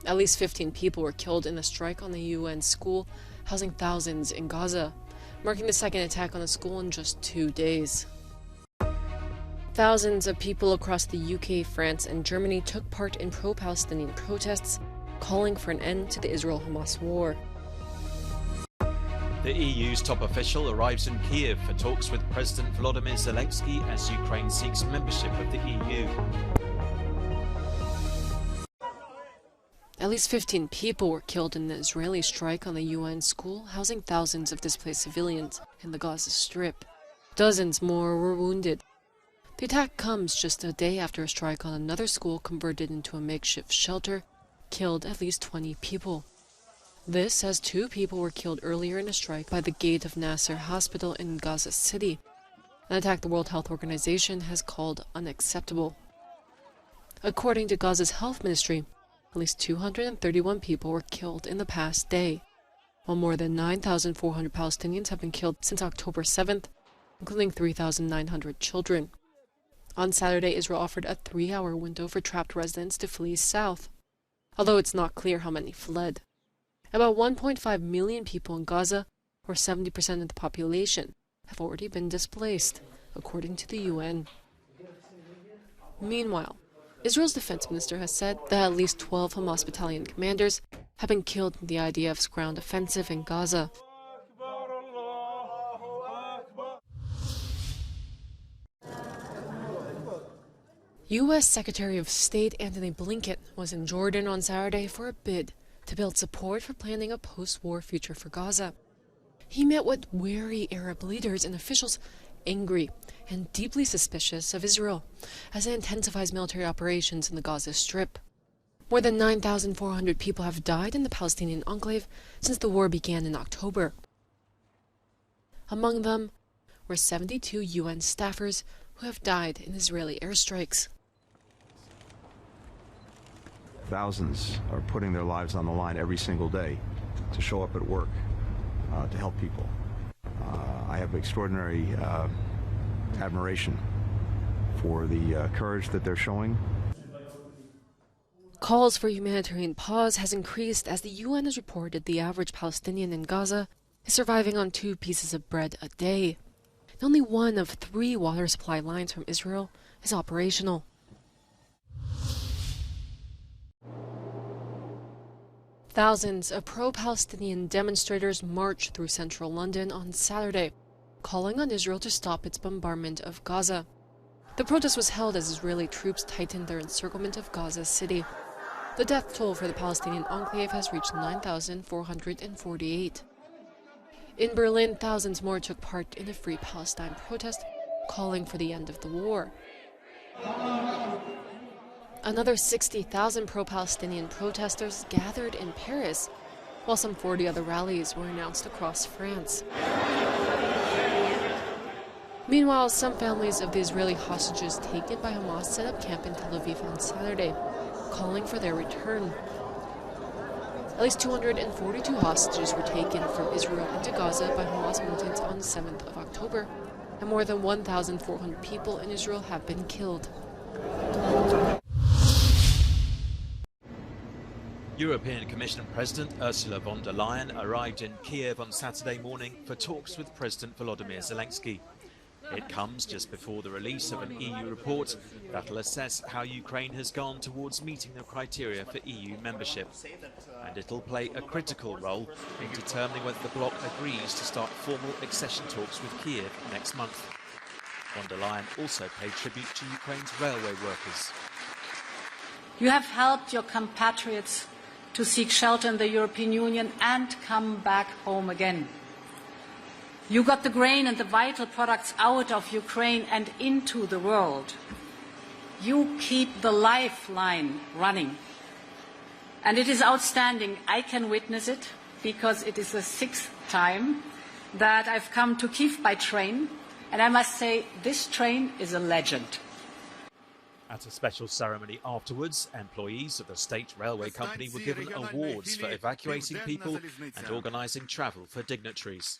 At least 15 people were killed in the strike on the UN school housing thousands in Gaza, marking the second attack on the school in just 2 days. Thousands of people across the UK, France, and Germany took part in pro-Palestinian protests, calling for an end to the Israel-Hamas war. The EU's top official arrives in Kiev for talks with President Volodymyr Zelensky as Ukraine seeks membership of the EU. At least 15 people were killed in the Israeli strike on the UN school housing thousands of displaced civilians in the Gaza Strip. Dozens more were wounded. The attack comes just a day after a strike on another school converted into a makeshift shelter killed at least 20 people. This as 2 people were killed earlier in a strike by the Gate of Nasser hospital in Gaza City, an attack the World Health Organization has called unacceptable. According to Gaza's health ministry, at least 231 people were killed in the past day, while more than 9,400 Palestinians have been killed since October 7th, including 3,900 children. On Saturday, Israel offered a 3-hour window for trapped residents to flee south, although it's not clear how many fled. About 1.5 million people in Gaza, or 70% of the population, have already been displaced, according to the UN. Meanwhile, Israel's defense minister has said that at least 12 Hamas battalion commanders have been killed in the IDF's ground offensive in Gaza. U.S. Secretary of State Antony Blinken was in Jordan on Saturday for a bid to build support for planning a post-war future for Gaza. He met with wary Arab leaders and officials angry and deeply suspicious of Israel as it intensifies military operations in the Gaza Strip. More than 9,400 people have died in the Palestinian enclave since the war began in October. Among them were 72 UN staffers who have died in Israeli airstrikes. Thousands are putting their lives on the line every single day to show up at work, to help people. I have extraordinary admiration for the courage that they're showing. Calls for humanitarian pause has increased as the UN has reported the average Palestinian in Gaza is surviving on 2 pieces of bread a day. And only 1 of 3 water supply lines from Israel is operational. Thousands of pro-Palestinian demonstrators marched through central London on Saturday, calling on Israel to stop its bombardment of Gaza. The protest was held as Israeli troops tightened their encirclement of Gaza City. The death toll for the Palestinian enclave has reached 9,448. In Berlin, thousands more took part in a Free Palestine protest, calling for the end of the war. Another 60,000 pro-Palestinian protesters gathered in Paris, while some 40 other rallies were announced across France. Meanwhile, some families of the Israeli hostages taken by Hamas set up camp in Tel Aviv on Saturday, calling for their return. At least 242 hostages were taken from Israel into Gaza by Hamas militants on the 7th of October, and more than 1,400 people in Israel have been killed. European Commission President Ursula von der Leyen arrived in Kiev on Saturday morning for talks with President Volodymyr Zelensky. It comes just before the release of an EU report that will assess how Ukraine has gone towards meeting the criteria for EU membership. And it'll play a critical role in determining whether the bloc agrees to start formal accession talks with Kiev next month. Von der Leyen also paid tribute to Ukraine's railway workers. You have helped your compatriots to seek shelter in the European Union and come back home again. You got the grain and the vital products out of Ukraine and into the world. You keep the lifeline running. And it is outstanding. I can witness it because it is the 6th time that I've come to Kiev by train. And I must say, this train is a legend. At a special ceremony afterwards, employees of the state railway company were given awards for evacuating people and organising travel for dignitaries.